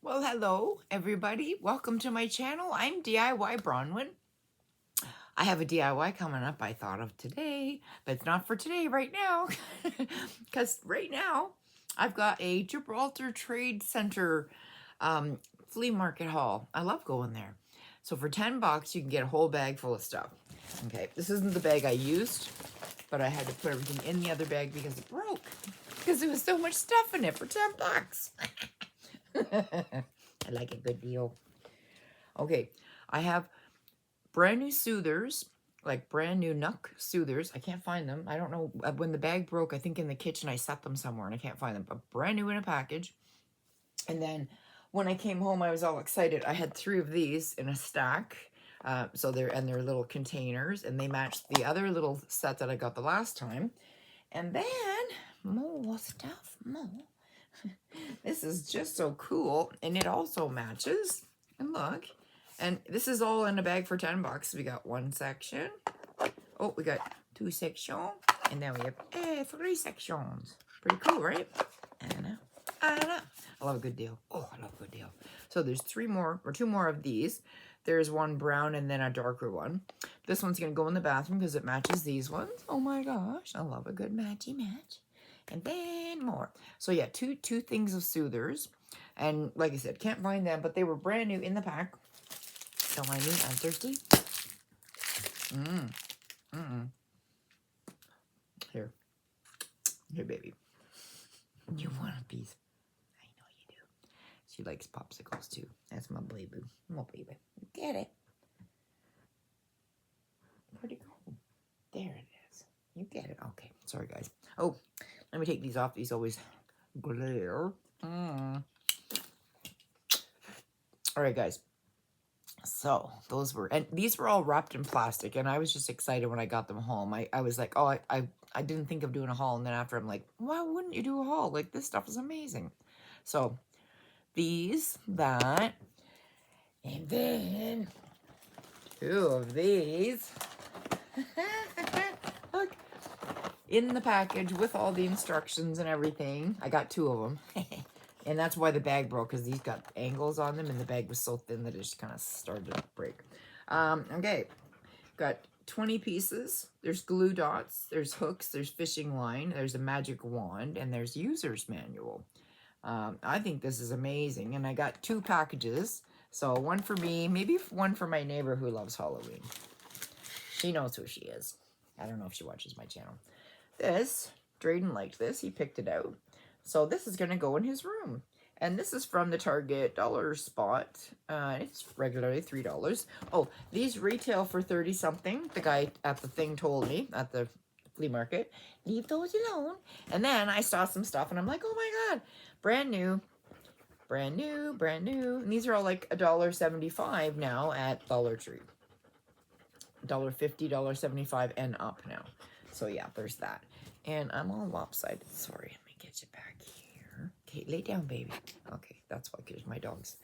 Well, hello, everybody. Welcome to my channel. I'm DIY Bronwyn. I have a DIY coming up I thought of today, but it's not for today right now. Because right now, I've got a Gibraltar Trade Center flea market haul. I love going there. So for 10 bucks, you can get a whole bag full of stuff. Okay, this isn't the bag I used, but I had to put everything in the other bag because it broke. Because there was so much stuff in it for 10 bucks. I like a good deal. Okay, I have brand new soothers, like brand new Nuck soothers. I can't find them. I don't know. When the bag broke, I think in the kitchen I set them somewhere and I can't find them. But brand new in a package. And then when I came home, I was all excited. I had 3 of these in a stack. So they're little containers, and they matched the other little set that I got the last time. And then more stuff, more. This is just so cool, and it also matches. And look, and this is all in a bag for 10 bucks. We got 1 section. Oh, we got 2 sections, and then we have 3 sections. Pretty cool, right? I love a good deal. Oh, I love a good deal. So there's 2 more of these. There's one brown and then a darker one. This one's gonna go in the bathroom because it matches these ones. Oh my gosh, I love a good matchy match. And then more. So yeah, two things of soothers. And like I said, can't find them, but they were brand new in the pack. Don't mind me, I'm thirsty. Here, baby. You want a piece? I know you do. She likes popsicles too. That's my baby. My baby. Get it? Where'd it go? There it is. You get it. Okay. Sorry, guys. Oh, let me take these off. These always glare. All right, guys. So those were, and these were all wrapped in plastic, and I was just excited when I got them home. I was like, oh, I didn't think of doing a haul, and then after I'm like, why wouldn't you do a haul? Like, this stuff is amazing. So these, that, and then 2 of these. Look, in the package with all the instructions and everything. I got 2 of them. And that's why the bag broke, because these got angles on them, and the bag was so thin that it just kind of started to break. Okay, got 20 pieces. There's glue dots, there's hooks, there's fishing line, there's a magic wand, and there's user's manual. I think this is amazing, and I got 2 packages. So 1 for me, maybe 1 for my neighbor who loves Halloween. She knows who she is. I don't know if she watches my channel. This, Drayden liked this. He picked it out. So this is going to go in his room. And this is from the Target dollar spot. It's regularly $3. Oh, these retail for 30-something. The guy at the thing told me at the flea market, leave those alone. And then I saw some stuff and I'm like, oh my God, brand new. Brand new, brand new. And these are all like $1.75 now at Dollar Tree. $1.50, $1.75 and up now. So yeah, there's that. And I'm all lopsided. Sorry, let me get you back here. Okay, lay down, baby. Okay, that's why, because my dog's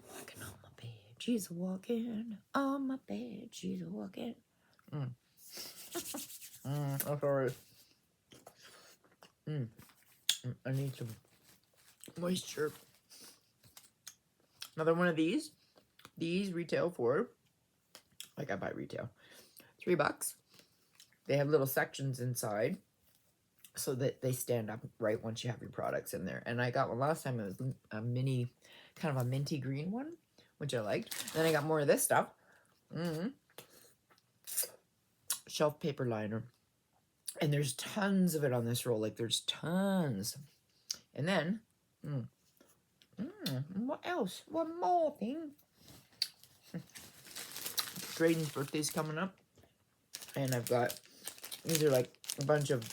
walking on my bed. She's walking on my bed. She's walking. Oh, sorry. I need some moisture. Another one of these. These retail for, like I buy retail, $3. They have little sections inside so that they stand up right once you have your products in there. And I got one last time. It was a mini, kind of a minty green one, which I liked. Then I got more of this stuff. Shelf paper liner. And there's tons of it on this roll. Like, there's tons. And then, what else? One more thing. Drayden's birthday's coming up. And I've got, these are like a bunch of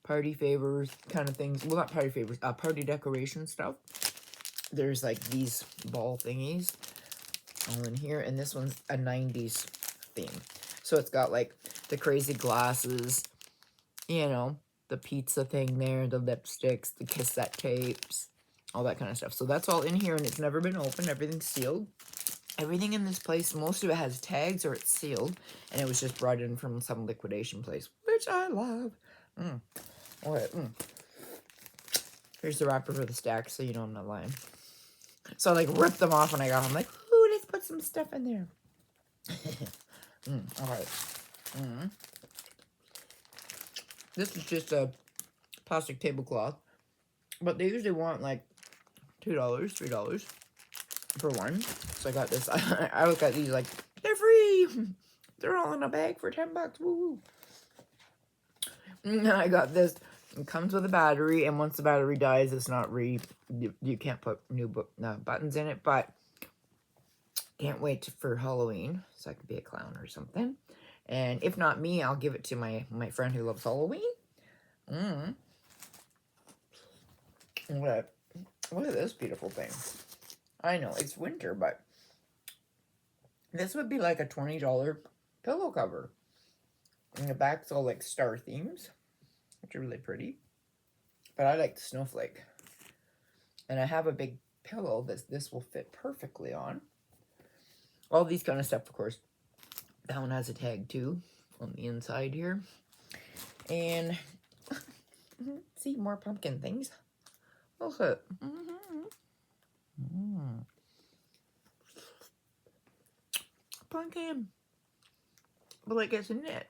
party favors kind of things. Well, not party favors, party decoration stuff. There's like these ball thingies all in here. And this one's a 90s theme. So it's got like the crazy glasses, you know, the pizza thing there, the lipsticks, the cassette tapes, all that kind of stuff. So that's all in here, and it's never been opened. Everything's sealed. Everything in this place, most of it has tags or it's sealed, and it was just brought in from some liquidation place, which I love. Okay. Here's the wrapper for the stack, so you know I'm not lying. So I like ripped them off when I got home. Like, ooh, let's put some stuff in there. All right. This is just a plastic tablecloth, but they usually want like $2, $3 for one. So I got this. I look at these like, they're free. They're all in a bag for $10. Woo! And I got this. It comes with a battery, and once the battery dies, it's not you can't put new buttons in it. But can't wait for Halloween, so I could be a clown or something. And if not me, I'll give it to my friend who loves Halloween. Look at this beautiful thing. I know it's winter, but this would be like a $20 pillow cover. And the back's all like star themes, which are really pretty. But I like the snowflake. And I have a big pillow that this will fit perfectly on. All these kind of stuff, of course. That one has a tag too on the inside here. And see, more pumpkin things. Look at it. Pumpkin. But like it's a knit.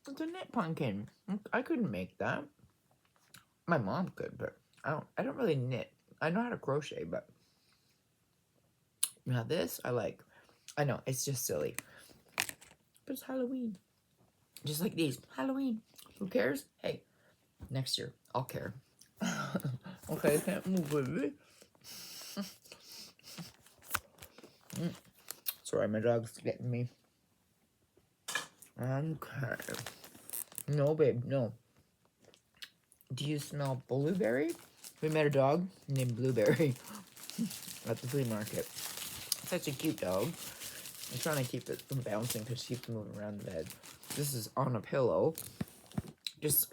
It's a knit pumpkin. I couldn't make that. My mom could, but I don't really knit. I know how to crochet, but now this I like. I know it's just silly, but it's Halloween. Just like these, Halloween. Who cares? Hey, next year I'll care. Okay, I can't move with it. Sorry, my dog's getting me. Okay. No, babe, no. Do you smell blueberry? We met a dog named Blueberry at the flea market. Such a cute dog. I'm trying to keep it from bouncing because she keeps moving around the bed. This is on a pillow.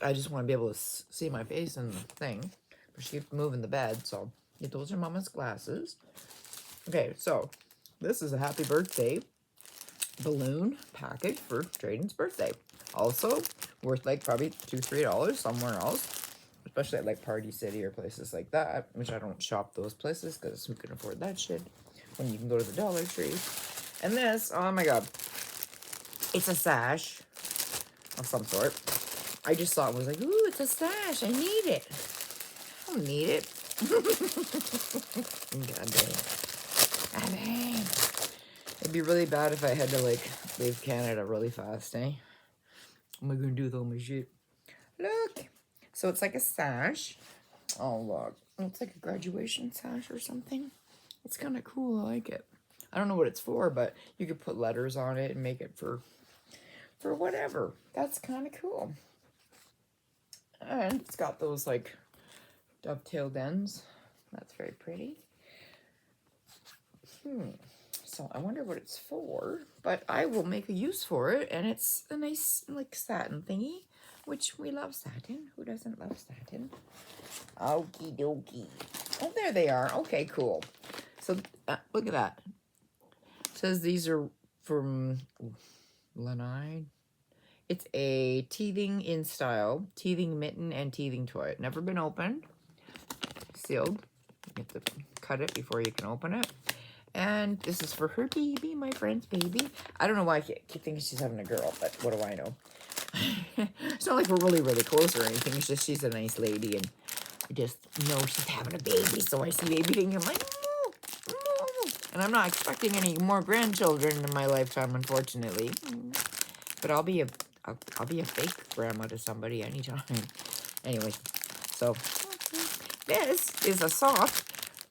I just want to be able to see my face in the thing. But she keeps moving the bed, so those are Mama's glasses. Okay, so this is a happy birthday balloon package for Drayden's birthday. Also, worth like probably $2, $3 somewhere else. Especially at like Party City or places like that, which I don't shop those places because who can afford that shit when you can go to the Dollar Tree. And this, oh my god, it's a sash of some sort. I just saw it and was like, ooh, it's a sash. I need it. I don't need it. God dang. God dang. It'd be really bad if I had to like leave Canada really fast, eh? What am I gonna do with all my shit? Look. So it's like a sash. Oh, look. It's like a graduation sash or something. It's kind of cool. I like it. I don't know what it's for, but you could put letters on it and make it for whatever. That's kind of cool. And it's got those like dovetailed ends. That's very pretty. So I wonder what it's for, but I will make a use for it. And it's a nice like satin thingy. Which we love satin. Who doesn't love satin? Okie dokie. Oh, there they are. Okay, cool. So, look at that. It says these are from Lanai. It's a teething in style. Teething mitten and teething toy. Never been opened. Sealed. You have to cut it before you can open it. And this is for her baby, my friend's baby. I don't know why I keep thinking she's having a girl, but what do I know? It's not like we're really, really close or anything. It's just she's a nice lady, and I just know she's having a baby. So I see baby thing, I'm like, no. And I'm not expecting any more grandchildren in my lifetime, unfortunately. But I'll be a fake grandma to somebody anytime. Anyway, so this is a sock.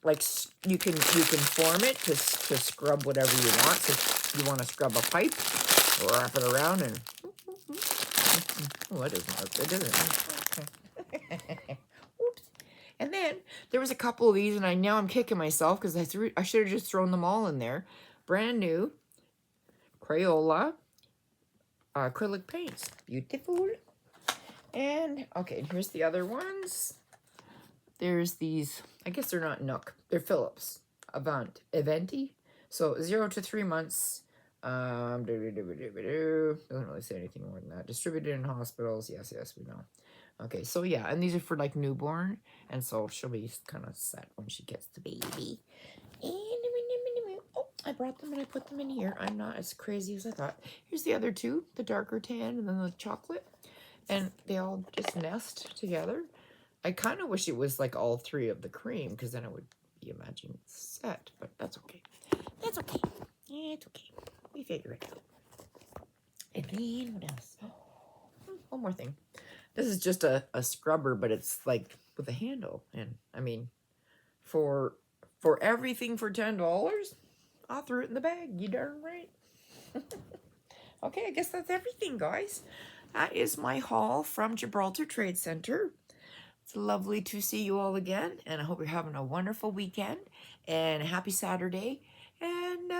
Like you can form it to scrub whatever you want. So if you want to scrub a pipe, wrap it around and. Oh, that doesn't work. That doesn't work. Oops. And then there was a couple of these, and now I'm kicking myself because I should have just thrown them all in there. Brand new Crayola acrylic paints. Beautiful. And okay, here's the other ones. There's these. I guess they're not Nook. They're Philips Aventi. So 0 to 3 months. Doesn't really say anything more than that. Distributed in hospitals. Yes, we know. Okay, so yeah, and these are for like newborn, and so she'll be kind of set when she gets the baby. And oh, I brought them and I put them in here. I'm not as crazy as I thought. Here's the other two, the darker tan and then the chocolate, and they all just nest together. I kind of wish it was like all three of the cream, because then it would be a matching set, but that's okay. That's okay. It's okay. We figure it out. And then what else? Oh, one more thing. This is just a scrubber, but it's like with a handle. And I mean, for everything for $10, I threw it in the bag. You darn right. Okay, I guess that's everything, guys. That is my haul from Gibraltar Trade Center. It's lovely to see you all again, and I hope you're having a wonderful weekend and a happy Saturday. And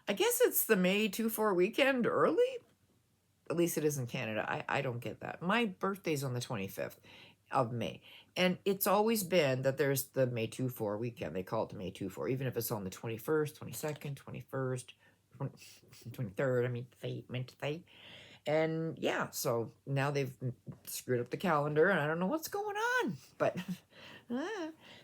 I guess it's the May 24 weekend early. At least it is in Canada. I don't get that. My birthday's on the 25th of May. And it's always been that there's the May 24 weekend. They call it the May 24, even if it's on the 21st, 22nd, 21st, 23rd. I mean, they meant to say. And yeah, so now they've screwed up the calendar, and I don't know what's going on. But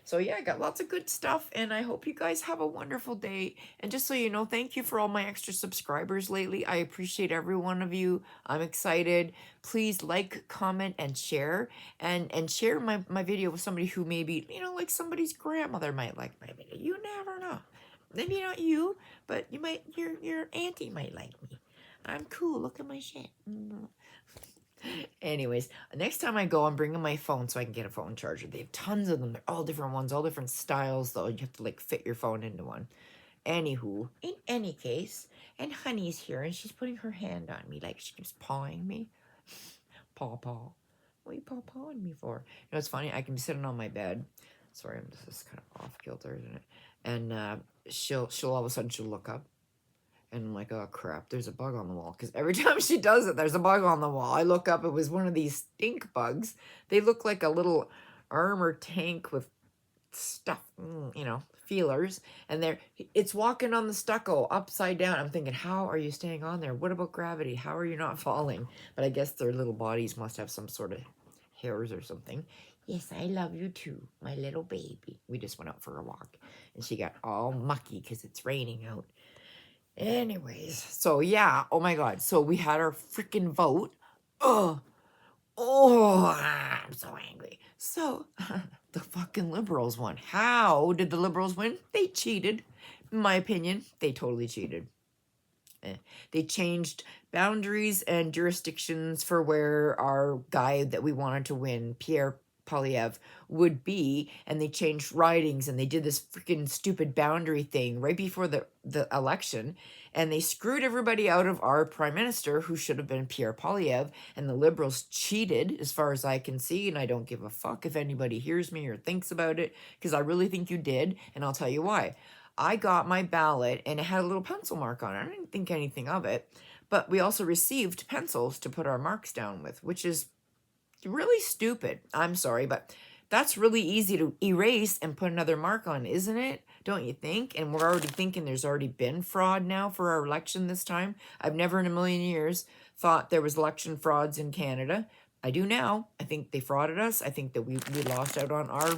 so yeah, I got lots of good stuff, and I hope you guys have a wonderful day. And just so you know, thank you for all my extra subscribers lately. I appreciate every one of you. I'm excited. Please like, comment, and share. And share my video with somebody who maybe, you know, like somebody's grandmother might like my video. You never know. Maybe not you, but you might, your auntie might like me. I'm cool. Look at my shit. Anyways, next time I go, I'm bringing my phone so I can get a phone charger. They have tons of them. They're all different ones, all different styles, though. You have to, like, fit your phone into one. Anywho, in any case, and Honey's here, and she's putting her hand on me, like she keeps pawing me. Paw. What are you paw-pawing me for? You know, it's funny. I can be sitting on my bed. Sorry, this is kind of off kilter, isn't it? And she'll all of a sudden, she'll look up. And I'm like, oh crap, there's a bug on the wall. Because every time she does it, there's a bug on the wall. I look up, it was one of these stink bugs. They look like a little armor tank with stuff, you know, feelers. And it's walking on the stucco upside down. I'm thinking, how are you staying on there? What about gravity? How are you not falling? But I guess their little bodies must have some sort of hairs or something. Yes, I love you too, my little baby. We just went out for a walk. And she got all mucky because it's raining out. Anyways, so yeah, oh my god, so we had our freaking vote. Oh, I'm so angry. So, the fucking Liberals won. How did the Liberals win? They cheated. In my opinion, they totally cheated. They changed boundaries and jurisdictions for where our guy that we wanted to win, Pierre Poilievre, would be, and they changed ridings, and they did this freaking stupid boundary thing right before the election, and they screwed everybody out of our prime minister, who should have been Pierre Poilievre, and the Liberals cheated, as far as I can see, and I don't give a fuck if anybody hears me or thinks about it, because I really think you did, and I'll tell you why. I got my ballot, and it had a little pencil mark on it. I didn't think anything of it, but we also received pencils to put our marks down with, which is really stupid. I'm sorry, but that's really easy to erase and put another mark on, isn't it? Don't you think? And we're already thinking there's already been fraud now for our election this time. I've never in a million years thought there was election frauds in Canada. I do now. I think they frauded us. I think that we lost out on our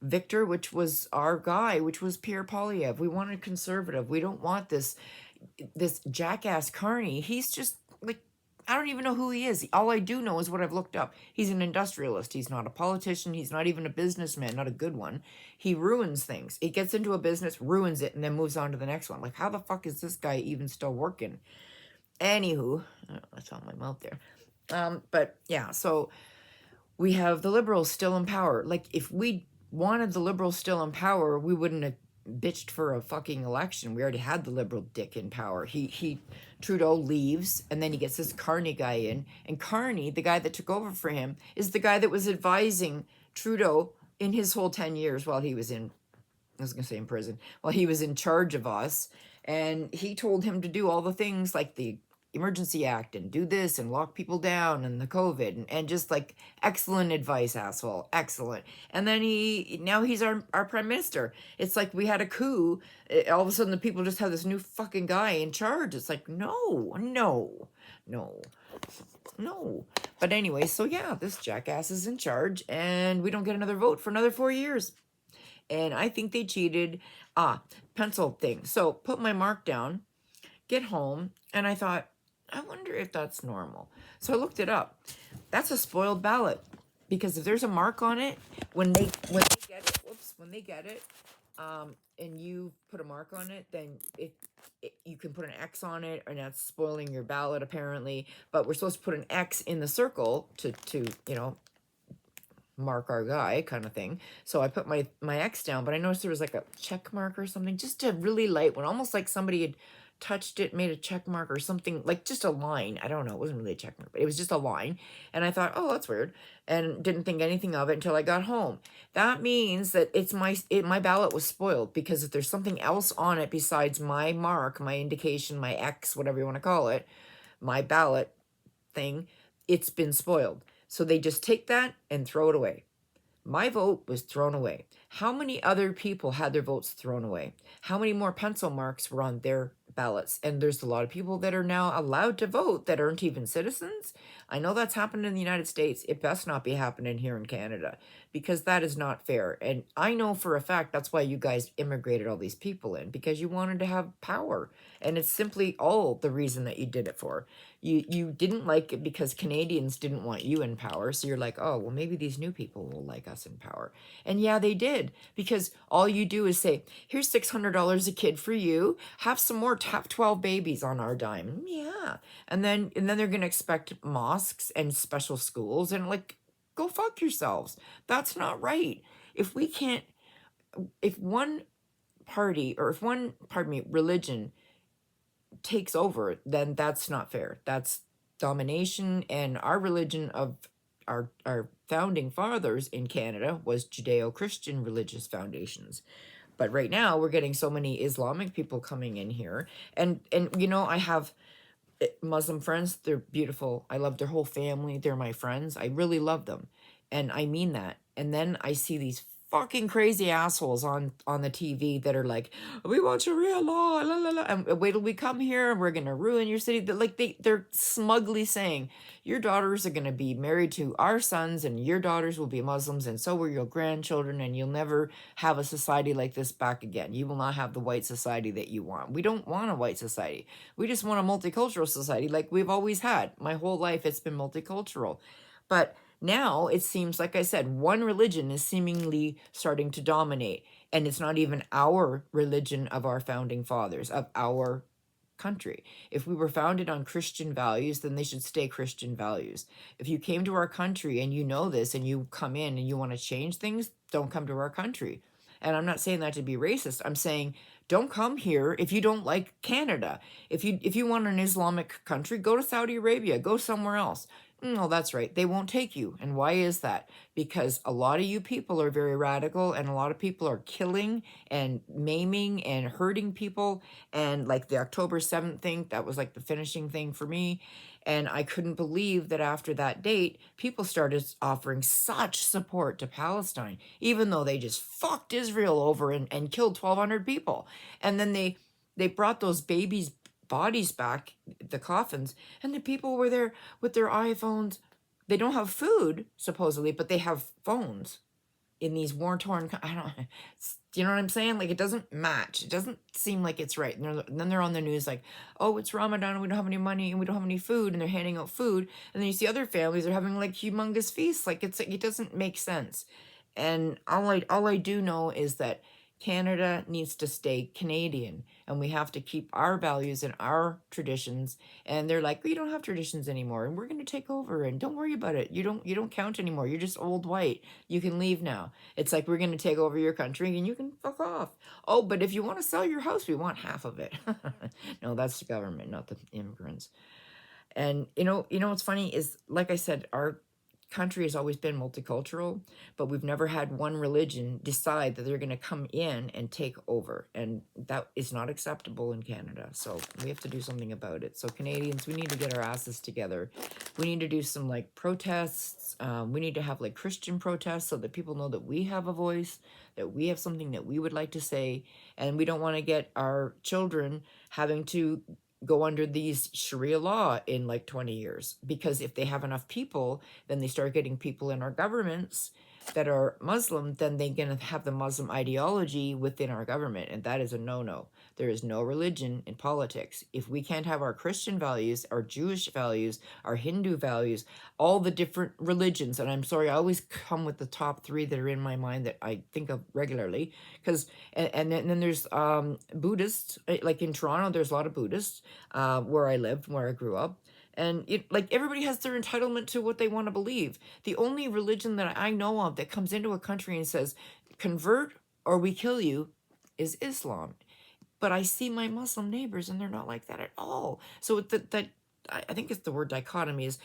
victor, which was our guy, which was Pierre Poilievre. We wanted conservative. We don't want this jackass Carney. He's just like, I don't even know who he is. All I do know is what I've looked up. He's an industrialist. He's not a politician. He's not even a businessman, not a good one. He ruins things. He gets into a business, ruins it, and then moves on to the next one. Like, how the fuck is this guy even still working? Anywho, that's on my mouth there. But yeah, so we have the Liberals still in power. Like, if we wanted the Liberals still in power, we wouldn't have bitched for a fucking election. We already had the Liberal dick in power. Trudeau leaves, and then he gets this Carney guy in. And Carney, the guy that took over for him, is the guy that was advising Trudeau in his whole 10 years while he was in, I was going to say in prison, while he was in charge of us. And he told him to do all the things like the Emergency Act and do this and lock people down and the COVID and just like excellent advice, asshole. Excellent. And then now he's our prime minister. It's like we had a coup. All of a sudden the people just have this new fucking guy in charge. It's like, no. But anyway, so yeah, this jackass is in charge, and we don't get another vote for another 4 years. And I think they cheated. Pencil thing. So put my mark down, get home, and I thought, I wonder if that's normal. So I looked it up. That's a spoiled ballot, because if there's a mark on it, when they get it, when they get it, and you put a mark on it, then you can put an X on it, and that's spoiling your ballot apparently. But we're supposed to put an X in the circle to mark our guy kind of thing. So I put my X down, but I noticed there was like a check mark or something, just a really light one, almost like somebody had touched it, made a check mark or something, like just a line. I don't know, it wasn't really a check mark, but it was just a line. And I thought, oh, that's weird, and didn't think anything of it until I got home. That means that my ballot was spoiled, because if there's something else on it besides my mark, my indication, my X, whatever you want to call it, my ballot thing, it's been spoiled. So they just take that and throw it away. My vote was thrown away. How many other people had their votes thrown away? How many more pencil marks were on their ballots? And there's a lot of people that are now allowed to vote that aren't even citizens. I know that's happened in the United States. It best not be happening here in Canada, because that is not fair. And I know for a fact that's why you guys immigrated all these people in, because you wanted to have power. And it's simply all the reason that you did it for. You didn't like it because Canadians didn't want you in power. So you're like, oh, well, maybe these new people will like us in power. And yeah, they did, because all you do is say, here's $600 a kid for you. Have some more, have 12 babies on our dime. Yeah. And then they're going to expect mosques and special schools, and like, go fuck yourselves. That's not right. If we can't, if one party, or if one, pardon me, religion takes over, then that's not fair. That's domination. And our religion of our founding fathers in Canada was Judeo-Christian religious foundations. But right now we're getting so many Islamic people coming in here, and I have Muslim friends. They're beautiful. I love their whole family. They're my friends. I really love them, and I mean that. And then I see these fucking crazy assholes on the TV that are like, we want Sharia law, la la la, and wait till we come here and we're gonna ruin your city. They're smugly saying your daughters are gonna be married to our sons, and your daughters will be Muslims, and so will your grandchildren, and you'll never have a society like this back again. You will not have the white society that you want. We don't want a white society. We just want a multicultural society like we've always had. My whole life it's been multicultural. But now it seems, like I said, one religion is seemingly starting to dominate. And it's not even our religion of our founding fathers, of our country. If we were founded on Christian values, then they should stay Christian values. If you came to our country and you know this, and you come in and you want to change things, don't come to our country. And I'm not saying that to be racist. I'm saying don't come here if you don't like Canada. If you want an Islamic country, go to Saudi Arabia, go somewhere else. No, that's right. They won't take you. And why is that? Because a lot of you people are very radical, and a lot of people are killing and maiming and hurting people. And like the October 7th thing, that was like the finishing thing for me. And I couldn't believe that after that date, people started offering such support to Palestine, even though they just fucked Israel over and killed 1,200 people. And then they brought those babies' bodies back, the coffins, and the people were there with their iPhones. They don't have food, supposedly, but they have phones in these war-torn, I don't, do you know what I'm saying? Like, it doesn't match. It doesn't seem like it's right. And then they're on the news like, oh, it's Ramadan and we don't have any money and we don't have any food, and they're handing out food. And then you see other families are having like humongous feasts. Like, it doesn't make sense. And all I do know is that Canada needs to stay Canadian, and we have to keep our values and our traditions. And they're like, we don't have traditions anymore, and we're going to take over, and don't worry about it. You don't count anymore. You're just old white. You can leave now. It's like, we're going to take over your country and you can fuck off. Oh, but if you want to sell your house, we want half of it. No, that's the government, not the immigrants. And what's funny is, like I said, our country has always been multicultural, but we've never had one religion decide that they're going to come in and take over. And that is not acceptable in Canada. So we have to do something about it. So Canadians, we need to get our asses together. We need to do some like protests. We need to have like Christian protests so that people know that we have a voice, that we have something that we would like to say. And we don't want to get our children having to go under these Sharia law in like 20 years. Because if they have enough people, then they start getting people in our governments that are Muslim, then they're going to have the Muslim ideology within our government. And that is a no-no. There is no religion in politics. If we can't have our Christian values, our Jewish values, our Hindu values, all the different religions, and I'm sorry, I always come with the top three that are in my mind that I think of regularly, because, and then there's Buddhists, like in Toronto, there's a lot of Buddhists, where I lived, where I grew up. And like everybody has their entitlement to what they want to believe. The only religion that I know of that comes into a country and says, convert or we kill you, is Islam. But I see my Muslim neighbors and they're not like that at all. So that I think it's the word dichotomy is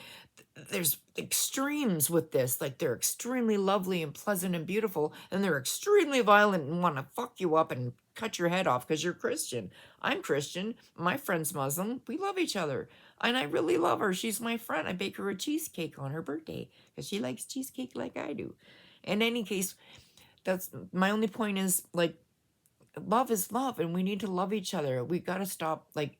there's extremes with this. Like they're extremely lovely and pleasant and beautiful, and they're extremely violent and want to fuck you up and cut your head off because you're Christian. I'm Christian. My friend's Muslim. We love each other. And I really love her. She's my friend. I bake her a cheesecake on her birthday because she likes cheesecake like I do. In any case, that's my only point is like love is love and we need to love each other. We got to stop like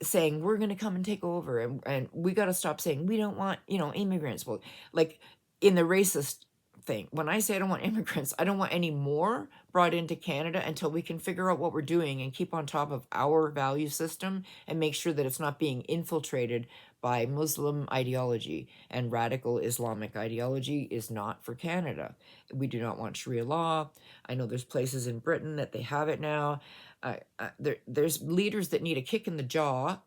saying we're going to come and take over, and we got to stop saying we don't want, immigrants. Well, like in the racist thing, when I say I don't want immigrants, I don't want any more brought into Canada until we can figure out what we're doing and keep on top of our value system and make sure that it's not being infiltrated by Muslim ideology, and radical Islamic ideology is not for Canada. We do not want Sharia law. I know there's places in Britain that they have it now. There's leaders that need a kick in the jaw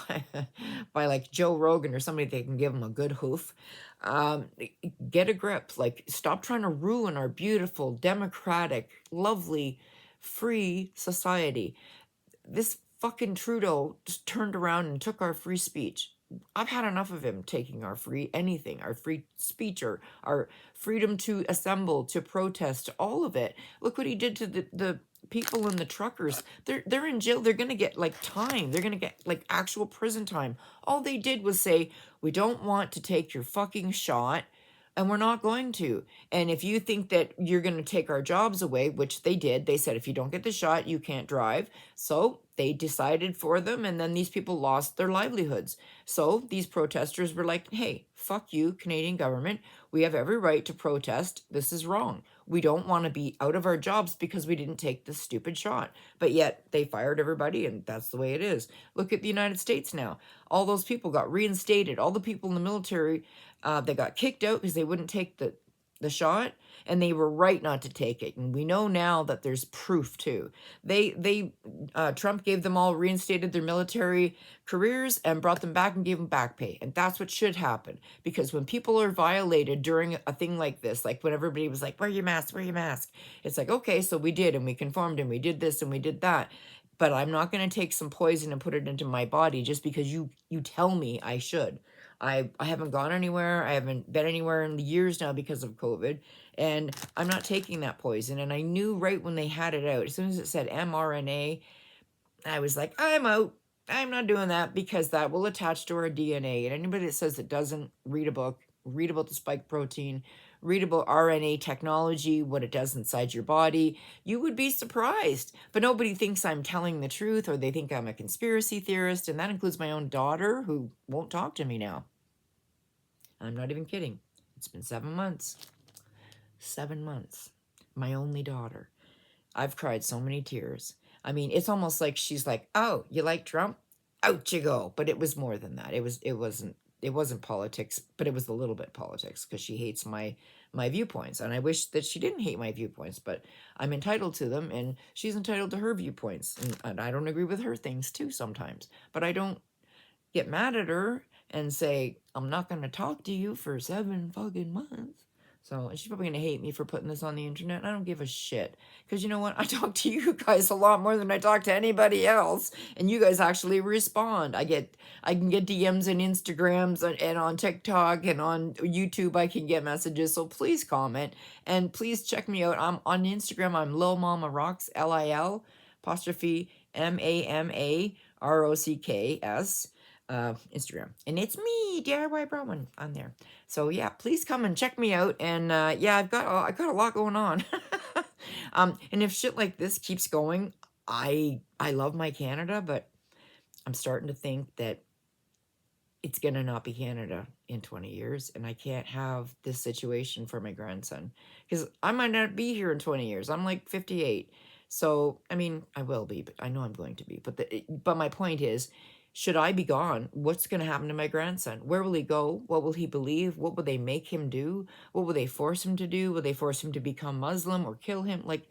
by, by like Joe Rogan or somebody that can give them a good hoof. Get a grip. Like, stop trying to ruin our beautiful, democratic, lovely, free society. This fucking Trudeau just turned around and took our free speech. I've had enough of him taking our free anything, our free speech, or our freedom to assemble, to protest, all of it. Look what he did to the people and the truckers. They're in jail. They're gonna get like time. They're gonna get like actual prison time. All they did was say, we don't want to take your fucking shot. And we're not going to. And if you think that you're going to take our jobs away, which they did, they said, if you don't get the shot, you can't drive. So they decided for them. And then these people lost their livelihoods. So these protesters were like, hey, fuck you, Canadian government. We have every right to protest. This is wrong. We don't want to be out of our jobs because we didn't take this stupid shot. But yet they fired everybody, and that's the way it is. Look at the United States now. All those people got reinstated. All the people in the military, they got kicked out because they wouldn't take the shot, and they were right not to take it. And we know now that there's proof too. Trump gave them all, reinstated their military careers and brought them back and gave them back pay. And that's what should happen, because when people are violated during a thing like this, like when everybody was like, wear your mask, wear your mask. It's like, okay, so we did, and we conformed, and we did this, and we did that. But I'm not going to take some poison and put it into my body just because you tell me I should. I haven't gone anywhere. I haven't been anywhere in years now because of COVID. And I'm not taking that poison. And I knew right when they had it out, as soon as it said mRNA, I was like, I'm out. I'm not doing that because that will attach to our DNA. And anybody that says it doesn't, read a book, read about the spike protein, read about RNA technology, what it does inside your body. You would be surprised. But nobody thinks I'm telling the truth, or they think I'm a conspiracy theorist. And that includes my own daughter, who won't talk to me now. I'm not even kidding. It's been 7 months. 7 months. My only daughter. I've cried so many tears. I mean, it's almost like she's like, "Oh, you like Trump? Out you go." But it was more than that. It wasn't politics, but it was a little bit politics, because she hates my viewpoints, and I wish that she didn't hate my viewpoints, but I'm entitled to them, and she's entitled to her viewpoints, and I don't agree with her things too sometimes, but I don't get mad at her and say, I'm not going to talk to you for 7 fucking months. So, and she's probably going to hate me for putting this on the internet. I don't give a shit. Because you know what? I talk to you guys a lot more than I talk to anybody else. And you guys actually respond. I can get DMs and Instagrams and on TikTok and on YouTube. I can get messages. So please comment. And please check me out. I'm on Instagram. I'm Lil Mama Rocks, LIL apostrophe MAMAROCKS. Instagram, and it's me, DIY Brown, on there. So yeah, please come and check me out. And yeah, I got a lot going on. And if shit like this keeps going, I love my Canada, but I'm starting to think that it's going to not be Canada in 20 years, and I can't have this situation for my grandson because I might not be here in 20 years. I'm like 58. So, I mean, I will be, but I know I'm going to be. But my point is, should I be gone, what's going to happen to my grandson? Where will he go? What will he believe? What will they make him do? What will they force him to do? Will they force him to become Muslim or kill him? Like,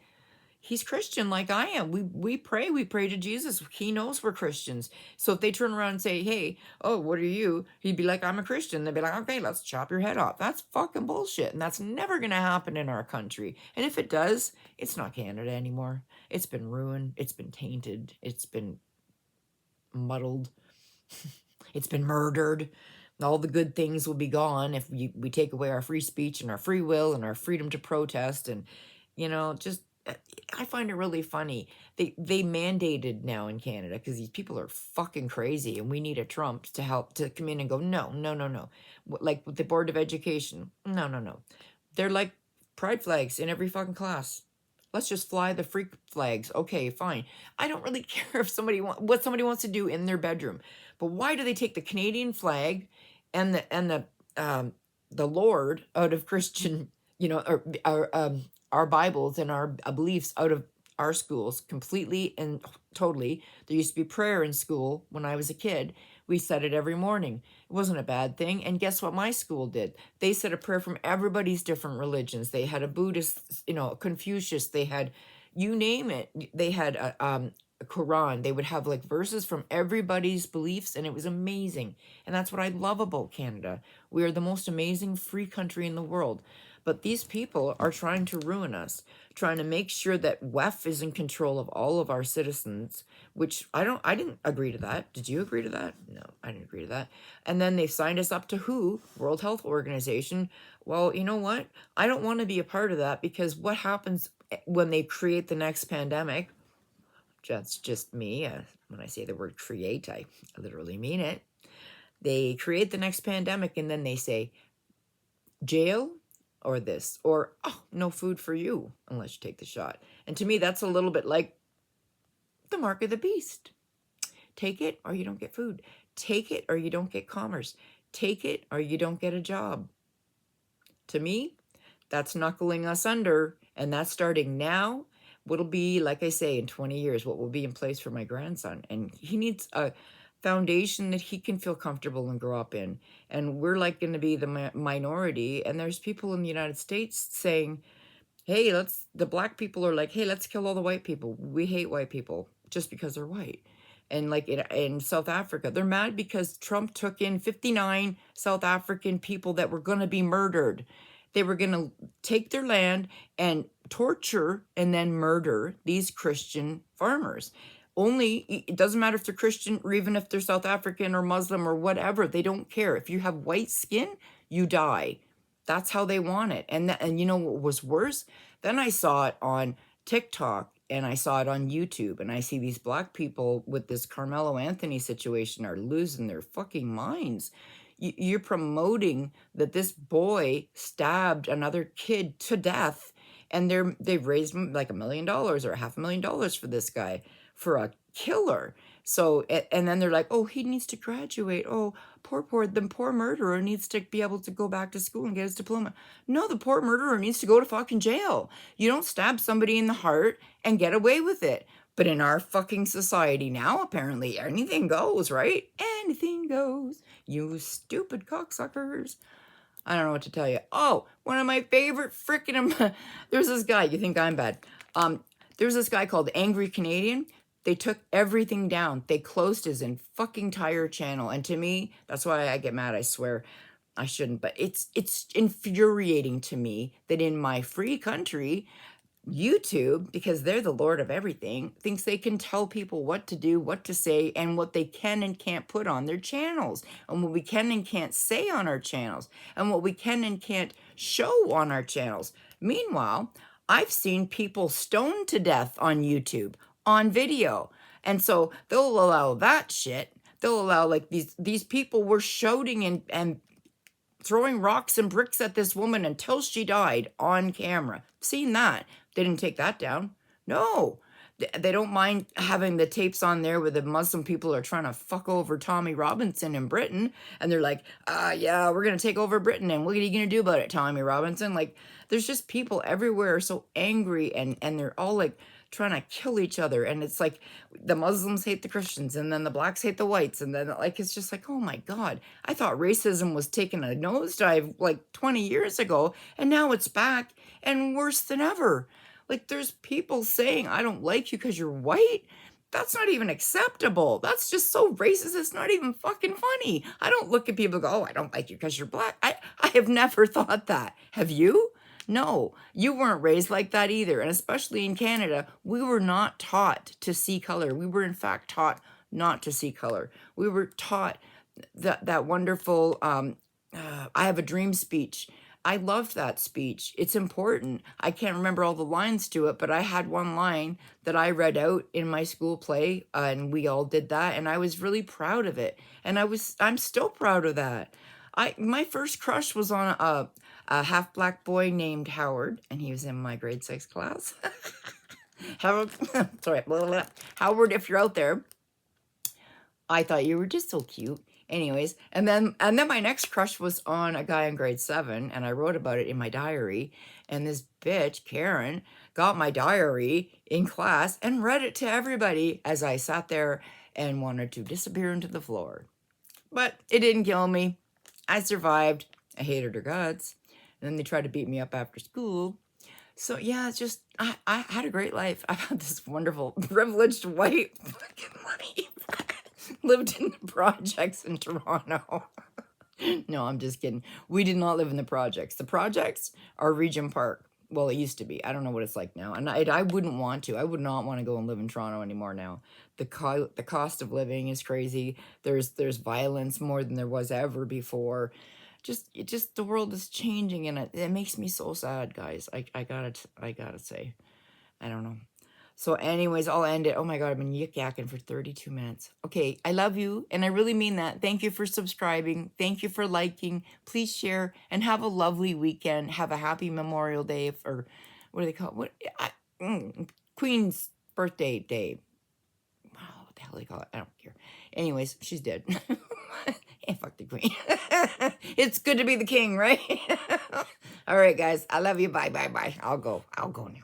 he's Christian like I am. We pray to Jesus. He knows we're Christians. So if they turn around and say, "Hey, oh, what are you?" He'd be like, "I'm a Christian." They'd be like, "Okay, let's chop your head off." That's fucking bullshit, and that's never gonna happen in our country. And if it does, it's not Canada anymore. It's been ruined. It's been tainted. It's been muddled. It's been murdered. All the good things will be gone if we take away our free speech and our free will and our freedom to protest. And just I find it really funny. They mandated now in Canada because these people are fucking crazy, and we need a Trump to help to come in and go, no, no, no, no. Like with the Board of Education, no, no, no. They're like pride flags in every fucking class. Let's just fly the freak flags. Okay, fine. I don't really care if what somebody wants to do in their bedroom. But why do they take the Canadian flag and the Lord out of Christian, or our Bibles and our beliefs out of our schools completely and totally? There used to be prayer in school when I was a kid. We said it every morning. It wasn't a bad thing. And guess what my school did? They said a prayer from everybody's different religions. They had a Buddhist, a Confucius. They had, you name it. They had a Quran. They would have like verses from everybody's beliefs, and it was amazing. And that's what I love about Canada. We are the most amazing free country in the world. But these people are trying to ruin us, trying to make sure that WEF is in control of all of our citizens, which I didn't agree to that. Did you agree to that? No, I didn't agree to that. And then they signed us up to WHO, World Health Organization. Well, you know what? I don't want to be a part of that, because what happens when they create the next pandemic? That's just me. When I say the word create, I literally mean it. They create the next pandemic, and then they say, jail or this, or, oh, no food for you unless you take the shot. And to me, that's a little bit like the mark of the beast. Take it or you don't get food. Take it or you don't get commerce. Take it or you don't get a job. To me, that's knuckling us under, and that's starting now. What'll be, like I say, in 20 years, what will be in place for my grandson. And he needs a foundation that he can feel comfortable and grow up in. And we're like going to be the minority. And there's people in the United States saying, hey, the black people are like, hey, let's kill all the white people. We hate white people just because they're white. And like in South Africa, they're mad because Trump took in 59 South African people that were going to be murdered. They were going to take their land and torture and then murder these Christian farmers. Only, it doesn't matter if they're Christian or even if they're South African or Muslim or whatever. They don't care. If you have white skin, you die. That's how they want it. And you know what was worse? Then I saw it on TikTok and I saw it on YouTube, and I see these black people with this Carmelo Anthony situation are losing their fucking minds. You're promoting that this boy stabbed another kid to death, and they've raised like $1 million or $500,000 for this guy, for a killer. So, and then they're like, oh, he needs to graduate. Oh, the poor murderer needs to be able to go back to school and get his diploma. No, the poor murderer needs to go to fucking jail. You don't stab somebody in the heart and get away with it. But in our fucking society now, apparently anything goes, right? Anything goes. You stupid cocksuckers. I don't know what to tell you. Oh, one of my favorite freaking, there's this guy, you think I'm bad. There's this guy called Angry Canadian. They took everything down. They closed his fucking entire channel. And to me, that's why I get mad. I swear I shouldn't, but it's infuriating to me that in my free country, YouTube, because they're the Lord of everything, thinks they can tell people what to do, what to say, and what they can and can't put on their channels, and what we can and can't say on our channels, and what we can and can't show on our channels. Meanwhile, I've seen people stoned to death on YouTube on video. And so they'll allow that shit. They'll allow like these people were shouting and throwing rocks and bricks at this woman until she died on camera. Seen that. They didn't take that down. No. They don't mind having the tapes on there where the Muslim people are trying to fuck over Tommy Robinson in Britain. And they're like, yeah, we're going to take over Britain. And what are you going to do about it, Tommy Robinson? Like, there's just people everywhere so angry and they're all like trying to kill each other. And it's like the Muslims hate the Christians and then the blacks hate the whites. And then like, it's just like, oh my God, I thought racism was taking a nosedive like 20 years ago. And now it's back and worse than ever. Like, there's people saying, I don't like you because you're white. That's not even acceptable. That's just so racist. It's not even fucking funny. I don't look at people and go, oh, I don't like you because you're black. I have never thought that. Have you? No, you weren't raised like that either. And especially in Canada, we were not taught to see color. We were, in fact, taught not to see color. We were taught that wonderful I have a dream speech. I loved that speech. It's important. I can't remember all the lines to it, but I had one line that I read out in my school play, and we all did that, and I was really proud of it. And I'm still proud of that. My first crush was on a half black boy named Howard, and he was in my grade 6 class. Howard, sorry, blah, blah, blah. Howard, if you're out there, I thought you were just so cute. Anyways, and then my next crush was on a guy in grade 7, and I wrote about it in my diary. And this bitch, Karen, got my diary in class and read it to everybody as I sat there and wanted to disappear into the floor. But it didn't kill me. I survived. I hated her guts. And then they tried to beat me up after school. So yeah, it's just, I had a great life. I had this wonderful, privileged white fucking money. Lived in the projects in Toronto. No, I'm just kidding. We did not live in the projects. The projects are Regent Park. Well, it used to be. I don't know what it's like now. And I wouldn't want to. I would not want to go and live in Toronto anymore now. The cost of living is crazy. There's violence more than there was ever before. Just the world is changing, and it makes me so sad, guys. I gotta say. I don't know. So anyways, I'll end it. Oh my God, I've been yik-yakking for 32 minutes. Okay, I love you, and I really mean that. Thank you for subscribing. Thank you for liking. Please share, and have a lovely weekend. Have a happy Memorial Day, or what do they call it? Queen's birthday day. Oh, what the hell do they call it? I don't care. Anyways, she's dead. And fuck the queen. It's good to be the king, right? All right, guys. I love you. Bye, bye, bye. I'll go now.